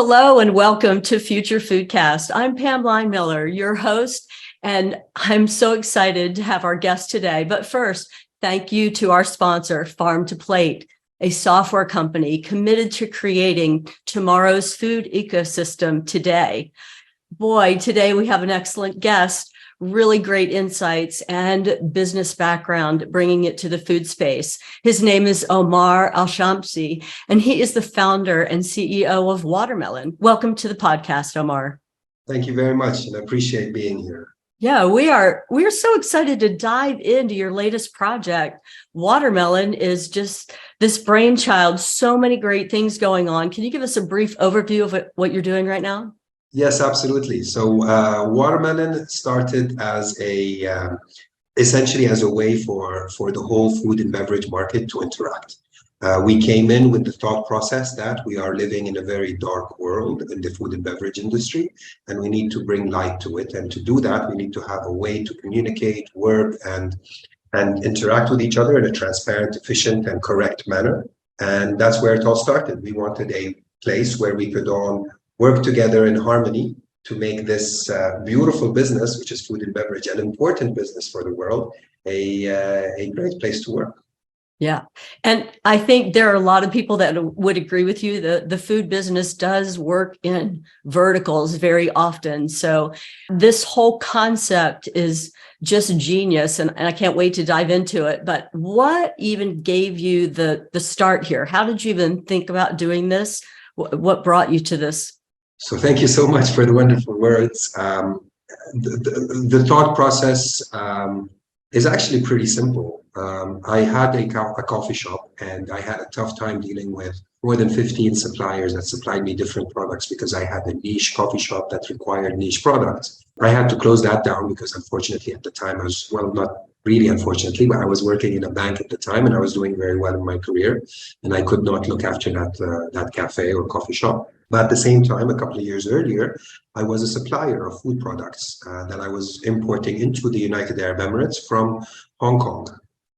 Hello and welcome to Future Foodcast. I'm Pam Miller, your host, and I'm so excited to have our guest today. But first, thank you to our sponsor, Farm to Plate, a software company committed to creating tomorrow's food ecosystem today. Boy, today we have an excellent guest, really great insights and business background, bringing it to the food space. His name is Omar AlShamsi, and he is the founder and CEO of Watermelon. Welcome to the podcast, Omar. Thank you very much, and I appreciate being here. Yeah, we are so excited to dive into your latest project. Watermelon is just this brainchild, so many great things going on. Can you give us a brief overview of what you're doing right now? Yes, absolutely. So Watermelon started as essentially as a way for the whole food and beverage market to interact. We came in with the thought process that we are living in a very dark world in the food and beverage industry, and we need to bring light to it. And to do that, we need to have a way to communicate, work, and interact with each other in a transparent, efficient, and correct manner. And that's where it all started. We wanted a place where we could all work together in harmony to make this beautiful business, which is food and beverage, an important business for the world, a great place to work. Yeah. And I think there are a lot of people that would agree with you. The food business does work in verticals very often. So this whole concept is just genius, and I can't wait to dive into it. But what even gave you the start here? How did you even think about doing this? What brought you to this? So thank you so much for the wonderful words. The thought process is actually pretty simple. I had a coffee shop, and I had a tough time dealing with more than 15 suppliers that supplied me different products because I had a niche coffee shop that required niche products. I had to close that down because unfortunately at the time I was, well, not really unfortunately, but I was working in a bank at the time and I was doing very well in my career, and I could not look after that cafe or coffee shop. But at the same time, a couple of years earlier, I was a supplier of food products that I was importing into the United Arab Emirates from Hong Kong.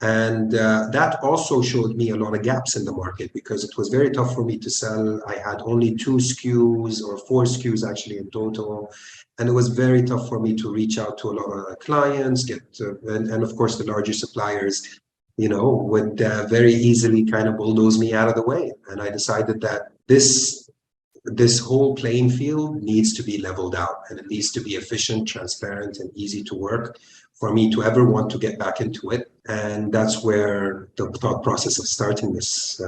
And that also showed me a lot of gaps in the market because it was very tough for me to sell. I had only 2 SKUs or 4 SKUs actually in total. And it was very tough for me to reach out to a lot of clients, and of course the larger suppliers, would very easily kind of bulldoze me out of the way. And I decided that this whole playing field needs to be leveled out, and it needs to be efficient, transparent, and easy to work for me to ever want to get back into it. And that's where the thought process of starting this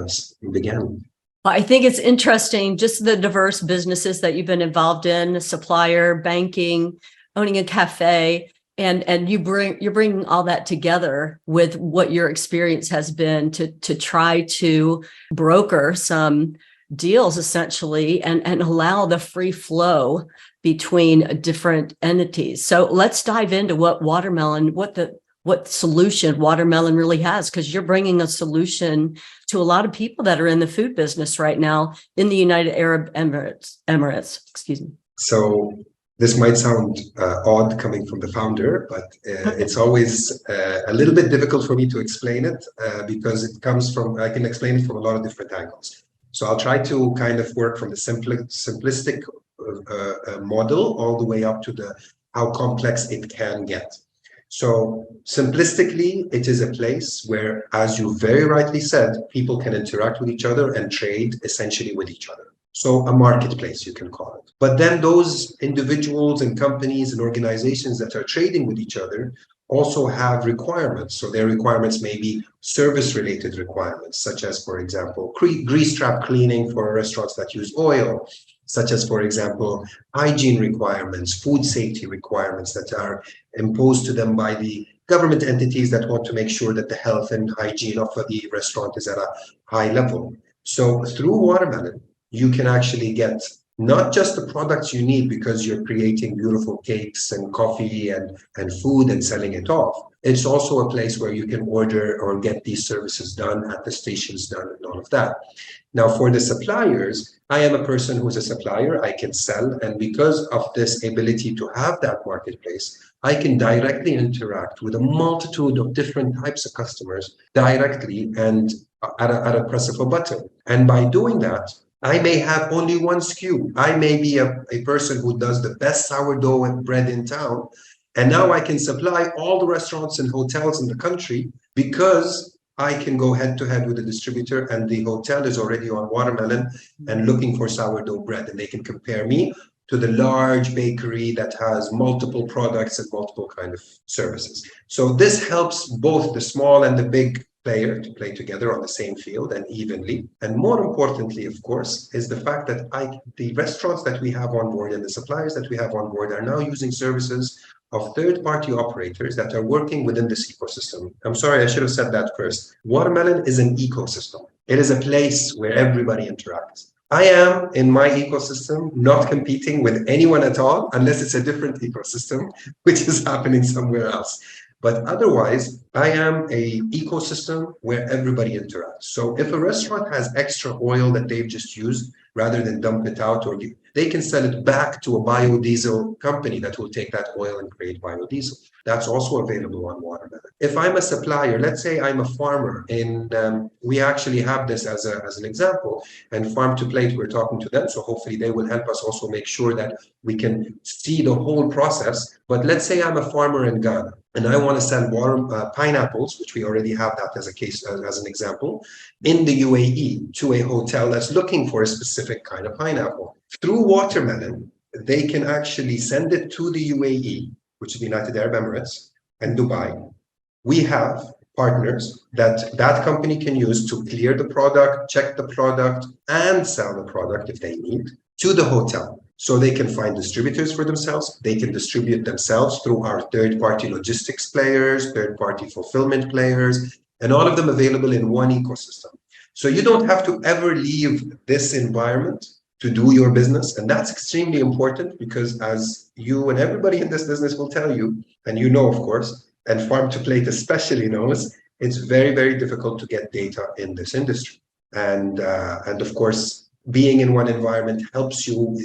began. I think it's interesting, just the diverse businesses that you've been involved in, supplier, banking, owning a cafe, and you're bringing all that together with what your experience has been to try to broker some deals essentially and allow the free flow between different entities. So let's dive into what solution Watermelon really has, because you're bringing a solution to a lot of people that are in the food business right now in the United Arab Emirates. Excuse me. So this might sound odd coming from the founder, but it's always a little bit difficult for me to explain it because I can explain it from a lot of different angles. So I'll try to kind of work from the simplistic model all the way up to how complex it can get. So simplistically, it is a place where, as you very rightly said, people can interact with each other and trade essentially with each other. So a marketplace, you can call it. But then those individuals and companies and organizations that are trading with each other also have requirements. So their requirements may be service-related requirements, such as, for example, grease trap cleaning for restaurants that use oil, such as, for example, hygiene requirements, food safety requirements that are imposed to them by the government entities that want to make sure that the health and hygiene of the restaurant is at a high level. So through Watermelon, you can actually get not just the products you need because you're creating beautiful cakes and coffee and food and selling it off. It's also a place where you can order or get these services done, at the stations done, and all of that. Now, for the suppliers, I am a person who's a supplier. I can sell. And because of this ability to have that marketplace, I can directly interact with a multitude of different types of customers directly and at a press of a button. And by doing that, I may have only one SKU. I may be a person who does the best sourdough and bread in town. And now I can supply all the restaurants and hotels in the country because I can go head to head with the distributor, and the hotel is already on watermelon and looking for sourdough bread. And they can compare me to the large bakery that has multiple products and multiple kind of services. So this helps both the small and the big player to play together on the same field and evenly. And more importantly, of course, is the fact that the restaurants that we have on board and the suppliers that we have on board are now using services of third-party operators that are working within this ecosystem. I'm sorry, I should have said that first. Watermelon is an ecosystem. It is a place where everybody interacts. I am in my ecosystem not competing with anyone at all unless it's a different ecosystem, which is happening somewhere else. But otherwise, I am a ecosystem where everybody interacts. So if a restaurant has extra oil that they've just used, rather than dump it out, or they can sell it back to a biodiesel company that will take that oil and create biodiesel. That's also available on watermelon. If I'm a supplier, let's say I'm a farmer, and we actually have this as an example, and Farm to Plate, we're talking to them, so hopefully they will help us also make sure that we can see the whole process. But let's say I'm a farmer in Ghana, and I want to sell pineapples, which we already have that as a case, as an example, in the UAE to a hotel that's looking for a specific kind of pineapple. Through watermelon, they can actually send it to the UAE, which is the United Arab Emirates, and Dubai. We have partners that company can use to clear the product, check the product, and sell the product if they need to the hotel. So they can find distributors for themselves. They can distribute themselves through our third-party logistics players, third-party fulfillment players, and all of them available in one ecosystem. So you don't have to ever leave this environment to do your business. And that's extremely important because, as you and everybody in this business will tell you, and you know, of course, and Farm to Plate especially knows, it's very, very difficult to get data in this industry. And of course, being in one environment helps you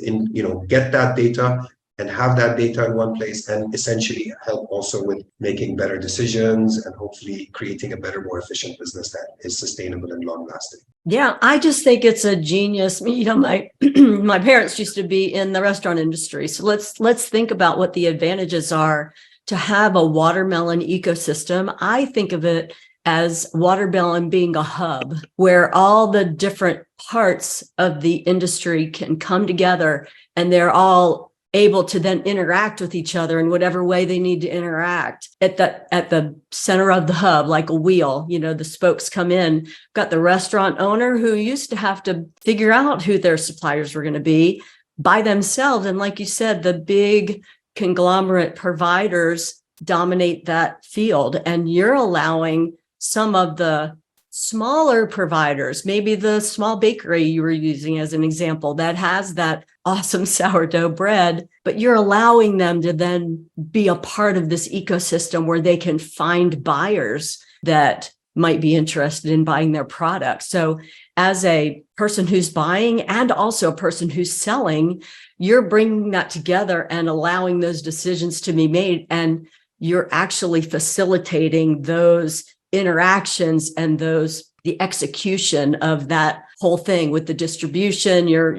get that data and have that data in one place, and essentially help also with making better decisions and hopefully creating a better, more efficient business that is sustainable and long lasting. Yeah, I just think it's a genius. My my parents used to be in the restaurant industry. So let's think about what the advantages are to have a watermelon ecosystem. I think of it as watermelon being a hub where all the different parts of the industry can come together, and they're all able to then interact with each other in whatever way they need to interact at the center of the hub, like a wheel. The spokes come in. Got the restaurant owner who used to have to figure out who their suppliers were going to be by themselves. And like you said, the big conglomerate providers dominate that field, and you're allowing some of the smaller providers, maybe the small bakery you were using as an example, that has that awesome sourdough bread, but you're allowing them to then be a part of this ecosystem where they can find buyers that might be interested in buying their product. So as a person who's buying and also a person who's selling, you're bringing that together and allowing those decisions to be made, and you're actually facilitating those interactions and the execution of that whole thing with the distribution. You're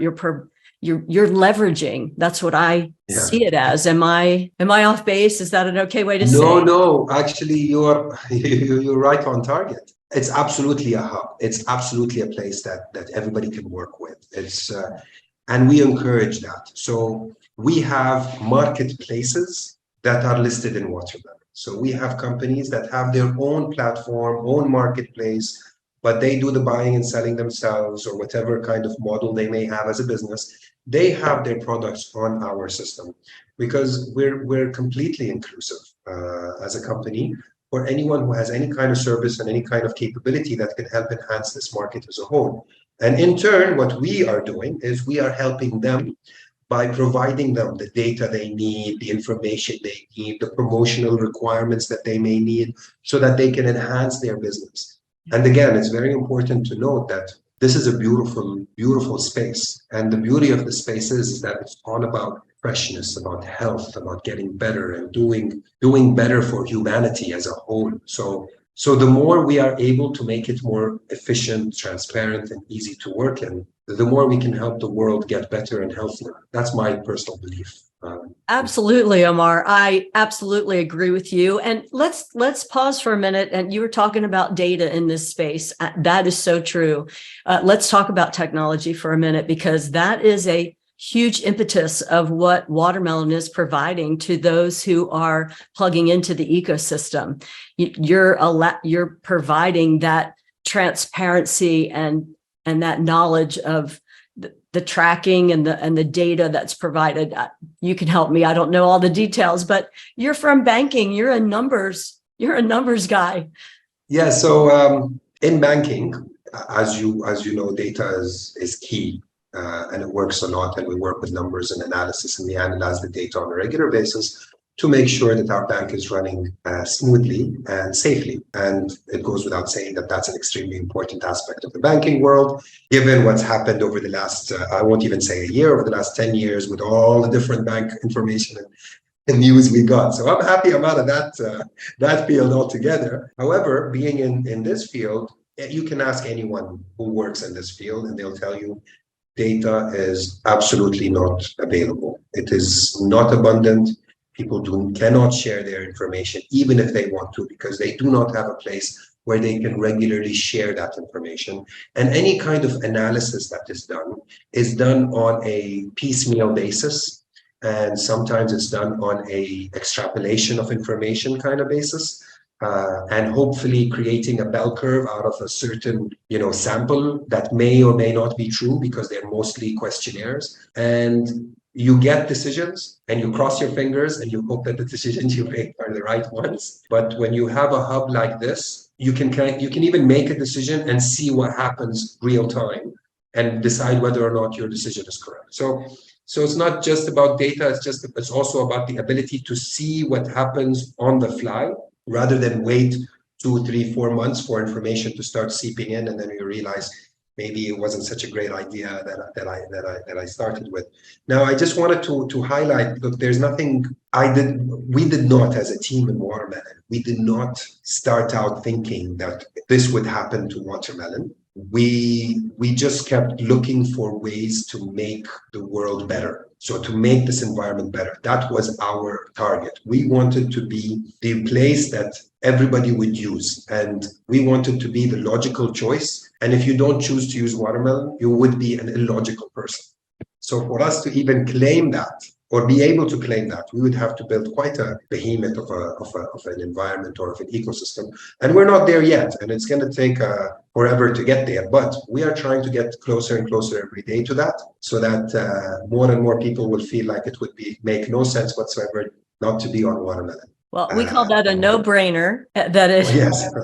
leveraging. That's what I see it as. Am I off base? Is that an okay way to say? No, actually you're right on target. It's absolutely a hub. It's absolutely a place that everybody can work with. And we encourage that. So we have marketplaces that are listed in Watermelon. So we have companies that have their own platform, own marketplace, but they do the buying and selling themselves, or whatever kind of model they may have as a business. They have their products on our system because we're completely inclusive as a company for anyone who has any kind of service and any kind of capability that can help enhance this market as a whole. And in turn, what we are doing is we are helping them by providing them the data they need, the information they need, the promotional requirements that they may need, so that they can enhance their business. And again, it's very important to note that this is a beautiful, beautiful space. And the beauty of the space is that it's all about freshness, about health, about getting better and doing better for humanity as a whole. So the more we are able to make it more efficient, transparent, and easy to work in, the more we can help the world get better and healthier. That's my personal belief. Absolutely, Omar. I absolutely agree with you. And let's pause for a minute. And you were talking about data in this space. That is so true. Let's talk about technology for a minute, because that is a huge impetus of what Watermelon is providing to those who are plugging into the ecosystem. You're providing that transparency and that knowledge of the tracking and the data that's provided. You can help me. I don't know all the details, but you're from banking. You're a numbers guy. Yeah. So in banking, as you know, data is key, and it works a lot. And we work with numbers and analysis, and we analyze the data on a regular basis to make sure that our bank is running smoothly and safely. And it goes without saying that that's an extremely important aspect of the banking world, given what's happened over the last, I won't even say a year, over the last 10 years with all the different bank information and news we got. So I'm happy I'm out of that field altogether. However, being in this field, you can ask anyone who works in this field and they'll tell you data is absolutely not available. It is not abundant. People cannot share their information, even if they want to, because they do not have a place where they can regularly share that information. And any kind of analysis that is done on a piecemeal basis. And sometimes it's done on a extrapolation of information kind of basis. And hopefully creating a bell curve out of a certain, sample that may or may not be true, because they're mostly questionnaires. And you get decisions and you cross your fingers and you hope that the decisions you make are the right ones. But when you have a hub like this, you can even make a decision and see what happens real time and decide whether or not your decision is correct. So it's not just about data, it's also about the ability to see what happens on the fly, rather than wait 2, 3, 4 months for information to start seeping in, and then you realize maybe it wasn't such a great idea that I started with. Now, I just wanted to highlight, look, there's nothing we did not, as a team in Watermelon, we did not start out thinking that this would happen to Watermelon. We just kept looking for ways to make the world better. So to make this environment better, that was our target. We wanted to be the place that everybody would use. And we wanted to be the logical choice. And if you don't choose to use Watermelon, you would be an illogical person. So for us to even claim that, or be able to claim that, we would have to build quite a behemoth of an environment or of an ecosystem. And we're not there yet. And it's going to take forever to get there. But we are trying to get closer and closer every day to that, so that more and more people will feel like it would make no sense whatsoever not to be on Watermelon. Well, we call that a no-brainer. That is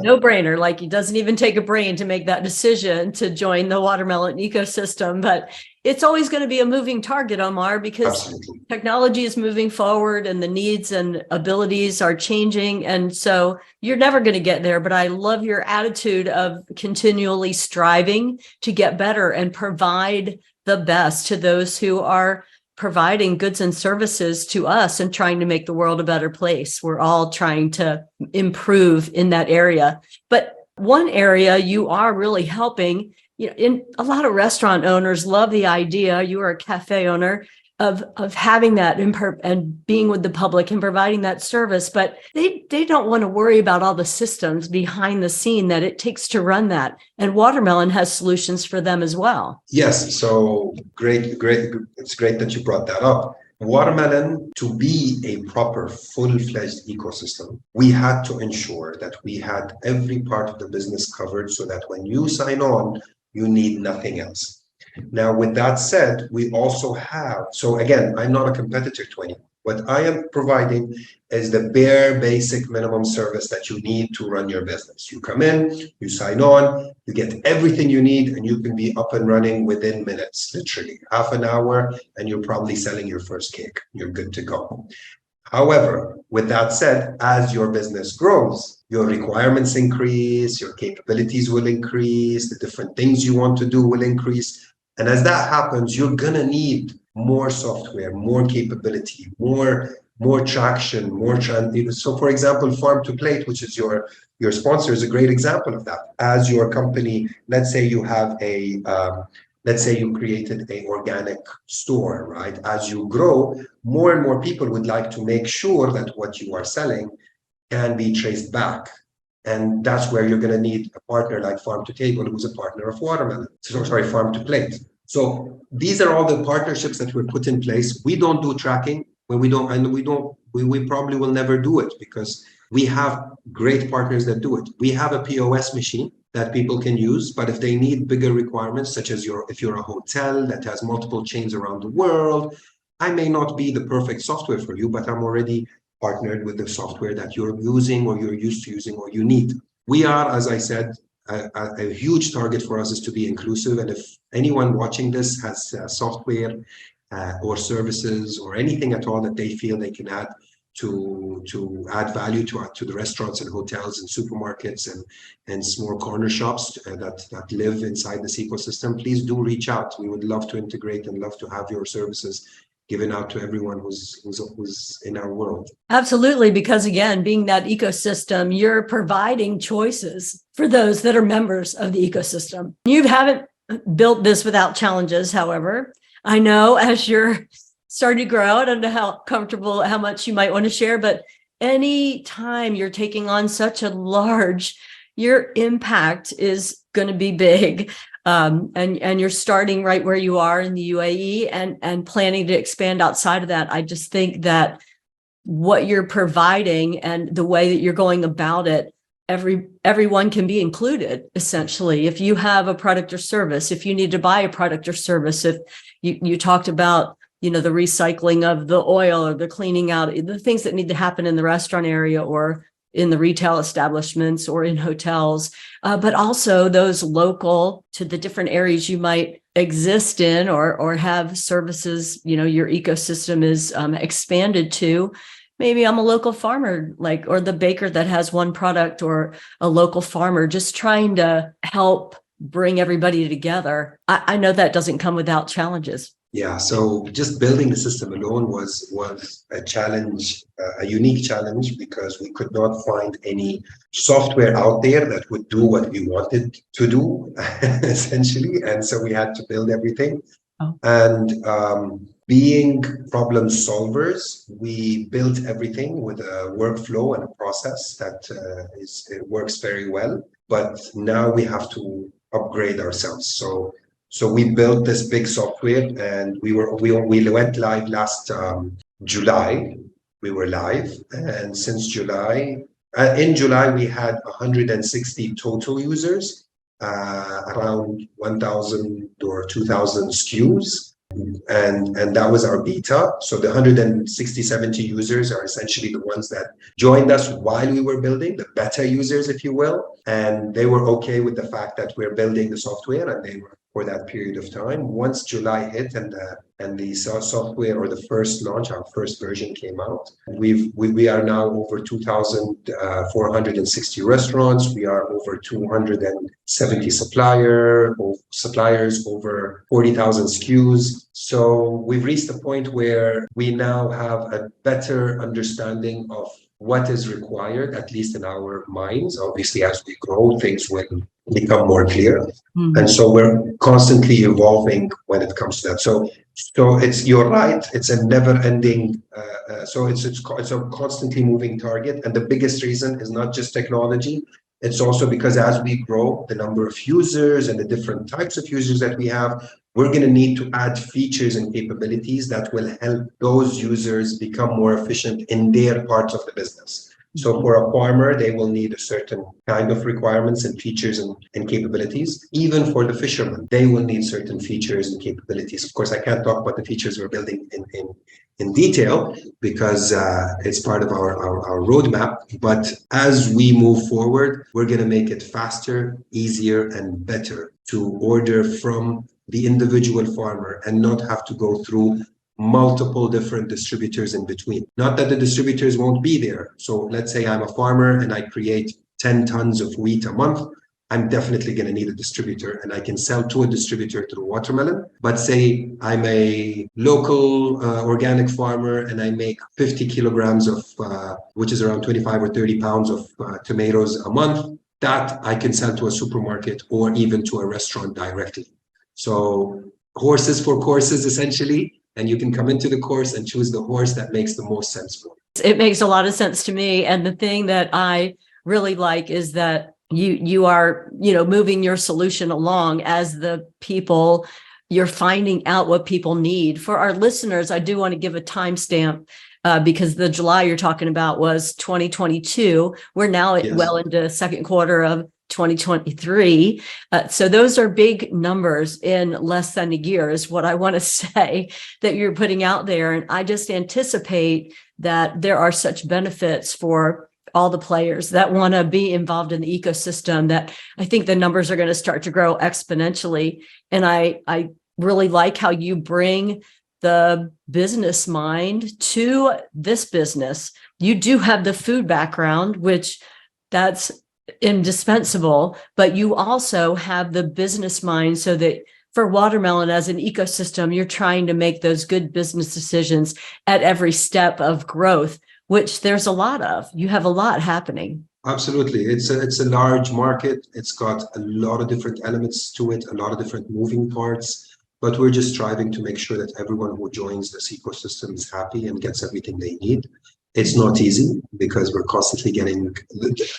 no-brainer. Like, it doesn't even take a brain to make that decision to join the Watermelon ecosystem. But it's always going to be a moving target, Omar, because technology is moving forward and the needs and abilities are changing. And so you're never going to get there. But I love your attitude of continually striving to get better and provide the best to those who are providing goods and services to us and trying to make the world a better place. We're all trying to improve in that area. But one area you are really helping, in a lot of restaurant owners love the idea, you are a cafe owner, of having that and being with the public and providing that service, but they don't want to worry about all the systems behind the scene that it takes to run that. And Watermelon has solutions for them as well. Yes, so great. It's great that you brought that up. Watermelon, to be a proper, full-fledged ecosystem, we had to ensure that we had every part of the business covered, so that when you sign on, you need nothing else. Now, with that said, we also have, so again, I'm not a competitor to anyone. What I am providing is the bare basic minimum service that you need to run your business. You come in, you sign on, you get everything you need, and you can be up and running within minutes, literally half an hour, and you're probably selling your first cake. You're good to go. However, with that said, as your business grows, your requirements increase, your capabilities will increase, the different things you want to do will increase. And as that happens, you're going to need more software, more capability, more traction, so for example, Farm to Plate, which is your sponsor, is a great example of that. As your company, let's say you have let's say you created a organic store, right? As you grow, more and more people would like to make sure that what you are selling can be traced back. And that's where you're going to need a partner like Farm to Table, who's a partner of Watermelon. So, sorry, Farm to Plate. So these are all the partnerships that were put in place. We don't do tracking when we don't, and we probably will never do it because we have great partners that do it. We have a POS machine that people can use, but if they need bigger requirements, such as if you're a hotel that has multiple chains around the world, I may not be the perfect software for you, but I'm already partnered with the software that you're using or you're used to using or you need. We are, as I said, a huge target for us is to be inclusive. And if anyone watching this has software or services or anything at all that they feel they can add to add value to the restaurants and hotels and supermarkets and small corner shops that live inside this ecosystem, please do reach out. We would love to integrate and love to have your services given out to everyone who's in our world. Absolutely, because again, being that ecosystem, you're providing choices for those that are members of the ecosystem. You haven't built this without challenges, however. I know as you're starting to grow, I don't know how much you might want to share, but any time you're taking on such a large, your impact is going to be big. And you're starting right where you are in the UAE and planning to expand outside of that. I just think that what you're providing and the way that you're going about it, everyone can be included, essentially. If you have a product or service, if you need to buy a product or service, if you talked about, the recycling of the oil or the cleaning out, the things that need to happen in the restaurant area or in the retail establishments or in hotels, but also those local to the different areas you might exist in or have services, your ecosystem is expanded to. Maybe I'm a local farmer, or the baker that has one product or a local farmer, just trying to help bring everybody together. I know that doesn't come without challenges. Yeah, so just building the system alone was a challenge, a unique challenge, because we could not find any software out there that would do what we wanted to do, essentially. And so we had to build everything. Oh. And being problem solvers, we built everything with a workflow and a process that it works very well. But now we have to upgrade ourselves. So we built this big software, and we went live last July. We were live, and since July, in July we had 160 total users, around 1,000 or 2,000 SKUs, and that was our beta. So the 170 users are essentially the ones that joined us while we were building, the beta users, if you will, and they were okay with the fact that we're building the software, and they were for that period of time. Once July hit and the software or the first launch, our first version came out, we are now over 2,460 restaurants. We are over 270 suppliers, over 40,000 SKUs. So we've reached a point where we now have a better understanding of what is required, at least in our minds. Obviously, as we grow, things will become more clear. Mm-hmm. And so we're constantly evolving when it comes to that. So you're right, it's a never-ending, so it's a constantly moving target. And the biggest reason is not just technology, it's also because as we grow, the number of users and the different types of users that we have, we're going to need to add features and capabilities that will help those users become more efficient in their parts of the business. So for a farmer, they will need a certain kind of requirements and features and capabilities. Even for the fishermen, they will need certain features and capabilities. Of course, I can't talk about the features we're building in detail because it's part of our roadmap. But as we move forward, we're going to make it faster, easier, and better to order from the individual farmer and not have to go through multiple different distributors in between. Not that the distributors won't be there. So let's say I'm a farmer and I create 10 tons of wheat a month. I'm definitely going to need a distributor, and I can sell to a distributor through Watermelon. But say I'm a local organic farmer and I make 50 kilograms of, which is around 25 or 30 pounds of tomatoes a month, that I can sell to a supermarket or even to a restaurant directly. So horses for courses, essentially, and you can come into the course and choose the horse that makes the most sense for you. It makes a lot of sense to me. And the thing that I really like is that you are, moving your solution along as the people. You're finding out what people need. For our listeners, I do want to give a timestamp because the July you're talking about was 2022. We're now well into second quarter of 2023. So those are big numbers in less than a year is what I want to say that you're putting out there. And I just anticipate that there are such benefits for all the players that want to be involved in the ecosystem that I think the numbers are going to start to grow exponentially. And I really like how you bring the business mind to this business. You do have the food background, which that's indispensable, but you also have the business mind so that for watermelon as an ecosystem, you're trying to make those good business decisions at every step of growth, which there's a lot of. You have a lot happening. Absolutely. It's a large market. It's got a lot of different elements to it, a lot of different moving parts, but we're just striving to make sure that everyone who joins this ecosystem is happy and gets everything they need. It's not easy because we're constantly getting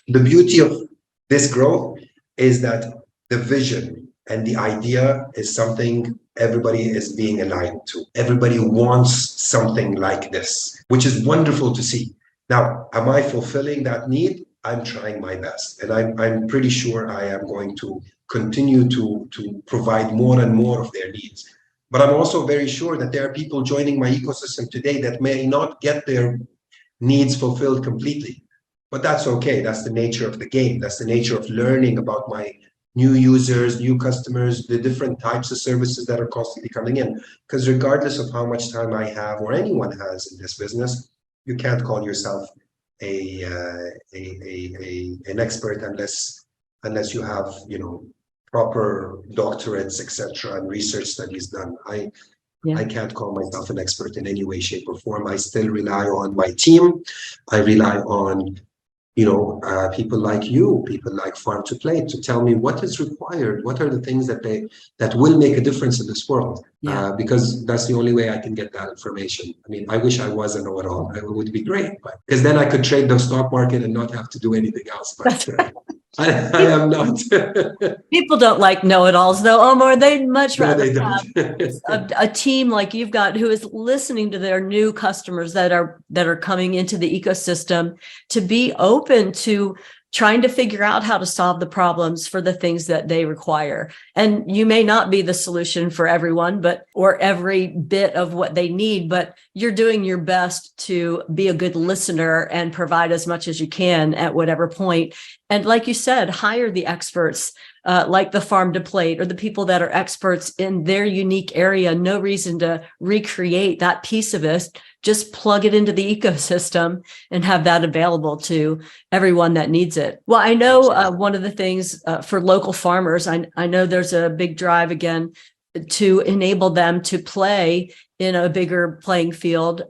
the beauty of this growth is that the vision and the idea is something everybody is being aligned to. Everybody wants something like this, which is wonderful to see. Now, am I fulfilling that need? I'm trying my best, and I'm pretty sure I am going to continue to provide more and more of their needs. But I'm also very sure that there are people joining my ecosystem today that may not get their needs fulfilled completely, but that's okay. That's the nature of the game. That's the nature of learning about my new users, new customers, the different types of services that are constantly coming in. Because regardless of how much time I have or anyone has in this business, you can't call yourself an expert unless you have proper doctorates, etc., and research studies done. I can't call myself an expert in any way, shape, or form. I still rely on my team. I rely on people like you, people like Farm to Plate, to tell me what is required, what are the things that will make a difference in this world. Because that's the only way I can get that information. I mean, I wish I was a know-it-all. It would be great, because then I could trade the stock market and not have to do anything else. But I am not. People don't like know-it-alls, though, Omar. They'd much rather have a team like you've got who is listening to their new customers that are coming into the ecosystem to be open to trying to figure out how to solve the problems for the things that they require. And you may not be the solution for everyone, or every bit of what they need, but you're doing your best to be a good listener and provide as much as you can at whatever point. And like you said, hire the experts like the Farm to Plate or the people that are experts in their unique area. No reason to recreate that piece of it. Just plug it into the ecosystem and have that available to everyone that needs it. Well, I know one of the things for local farmers, I know there's a big drive again to enable them to play in a bigger playing field.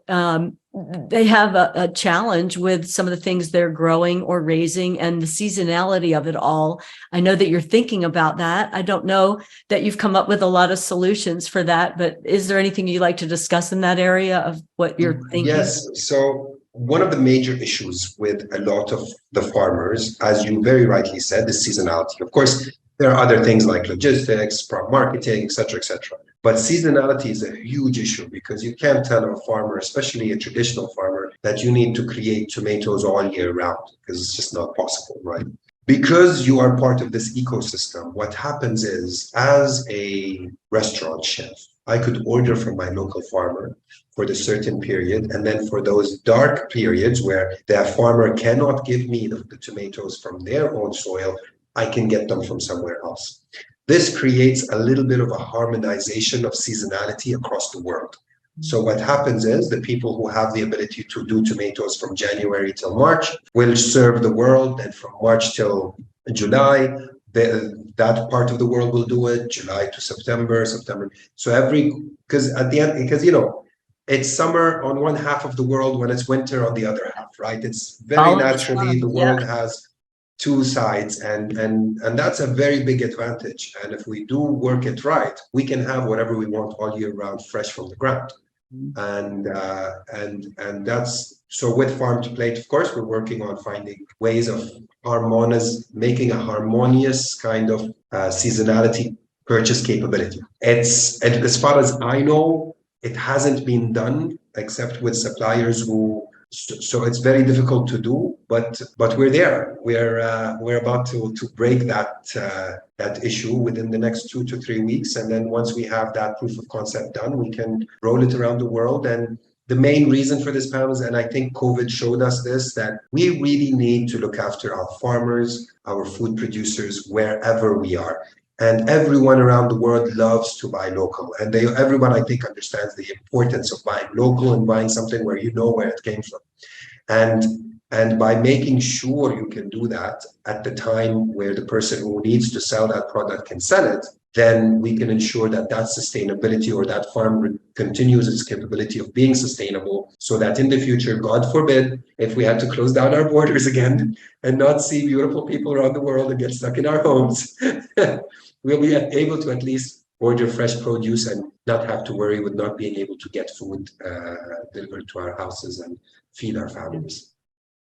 They have a challenge with some of the things they're growing or raising and the seasonality of it all. I know that you're thinking about that. I don't know that you've come up with a lot of solutions for that, but is there anything you'd like to discuss in that area of what you're thinking? Yes. So one of the major issues with a lot of the farmers, as you very rightly said, is seasonality. Of course, there are other things like logistics, prop marketing, et cetera, et cetera. But seasonality is a huge issue because you can't tell a farmer, especially a traditional farmer, that you need to create tomatoes all year round, because it's just not possible, right? Because you are part of this ecosystem, what happens is, as a restaurant chef, I could order from my local farmer for the certain period, and then for those dark periods where that farmer cannot give me the tomatoes from their own soil, I can get them from somewhere else. This creates a little bit of a harmonization of seasonality across the world. So what happens is the people who have the ability to do tomatoes from January till March will serve the world, and from March till July, that part of the world will do it, July to September. So because at the end, because it's summer on one half of the world when it's winter on the other half, right? It's very naturally the world has two sides, and that's a very big advantage. And if we do work it right, we can have whatever we want all year round, fresh from the ground. And that's so with farm to plate. Of course, we're working on finding ways of making a harmonious kind of seasonality purchase capability. It's, and as far as I know, it hasn't been done except with suppliers who. So it's very difficult to do, but we're there. We're about to break that issue within the next 2 to 3 weeks, and then once we have that proof of concept done, we can roll it around the world. And the main reason for this, Pam, is, and I think COVID showed us this, that we really need to look after our farmers, our food producers, wherever we are. And everyone around the world loves to buy local. And everyone, I think, understands the importance of buying local and buying something where you know where it came from. And by making sure you can do that at the time where the person who needs to sell that product can sell it, then we can ensure that sustainability, or that farm continues its capability of being sustainable, so that in the future, God forbid, if we had to close down our borders again and not see beautiful people around the world and get stuck in our homes, we'll be able to at least order fresh produce and not have to worry with not being able to get food delivered to our houses and feed our families.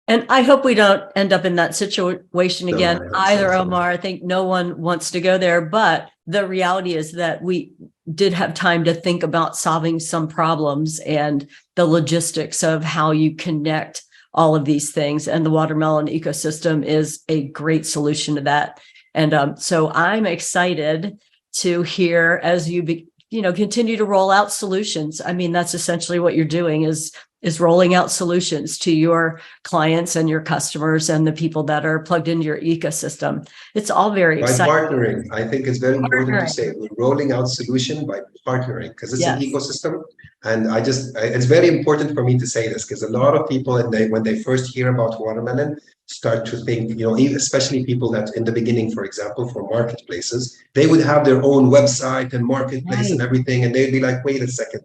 And I hope we don't end up in that situation again either, so. Omar. I think no one wants to go there, but the reality is that we did have time to think about solving some problems and the logistics of how you connect all of these things. And the watermelon ecosystem is a great solution to that. And so I'm excited to hear as you continue to roll out solutions. I mean, that's essentially what you're doing is rolling out solutions to your clients and your customers and the people that are plugged into your ecosystem. It's all very exciting. By partnering, I think it's very important to say we're rolling out solution by partnering, because it's an ecosystem. And it's very important for me to say this, because a lot of people, when they first hear about watermelon, start to think, especially people that in the beginning, for example, for marketplaces, they would have their own website and marketplace and everything. And they'd be like, wait a second,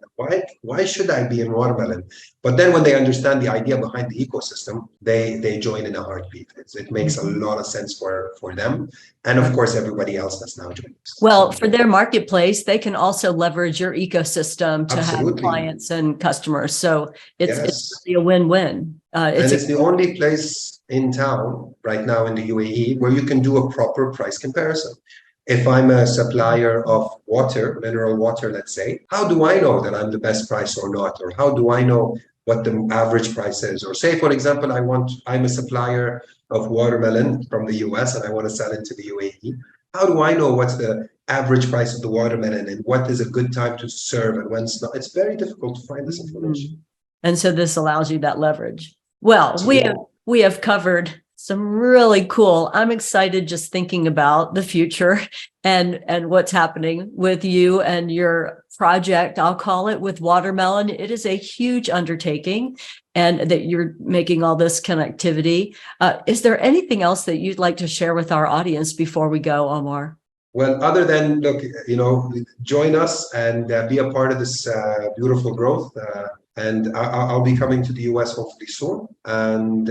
why should I be in watermelon? But then when they understand the idea behind the ecosystem, they join in a heartbeat. It makes a lot of sense for them. And of course, everybody else that's now joining. Well, for their marketplace, they can also leverage your ecosystem to have clients and customers. So it's really a win-win. It's the only place in town right now in the UAE where you can do a proper price comparison. If I'm a supplier of water, mineral water, let's say, how do I know that I'm the best price or not? Or how do I know what the average price is? Or say, for example, I'm a supplier of watermelon from the US and I want to sell it to the UAE. How do I know what's the average price of the watermelon and what is a good time to serve and when's not? It's very difficult to find this information. And so this allows you that leverage. Well, we have covered some really cool. I'm excited just thinking about the future and what's happening with you and your project, I'll call it, with watermelon. It is a huge undertaking, and that you're making all this connectivity. Is there anything else that you'd like to share with our audience before we go, Omar? Well, other than, look, join us and be a part of this beautiful growth. And I'll be coming to the US hopefully soon. And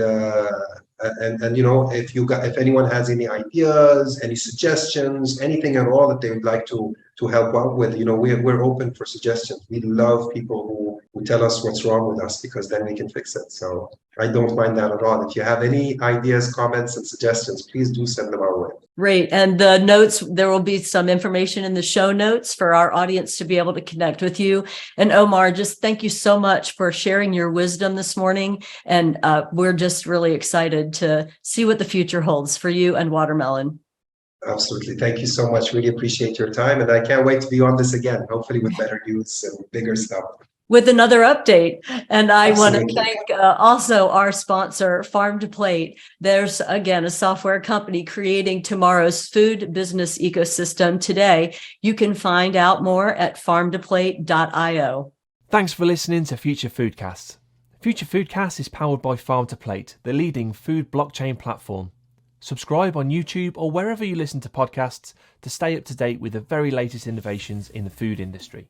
if anyone has any ideas, any suggestions, anything at all that they would like to help out with, we're open for suggestions. We love people who tell us what's wrong with us, because then we can fix it. So I don't mind that at all. If you have any ideas, comments, and suggestions, please do send them our way. Great. And the notes, there will be some information in the show notes for our audience to be able to connect with you. And Omar, just thank you so much for sharing your wisdom this morning. And we're just really excited to see what the future holds for you and watermelon. Absolutely. Thank you so much. Really appreciate your time. And I can't wait to be on this again, hopefully with better news and bigger stuff. With another update. And I want to thank also our sponsor, Farm to Plate. There's, again, a software company creating tomorrow's food business ecosystem today. You can find out more at farmtoplate.io. Thanks for listening to Future Foodcast. Future Foodcast is powered by Farm to Plate, the leading food blockchain platform. Subscribe on YouTube or wherever you listen to podcasts to stay up to date with the very latest innovations in the food industry.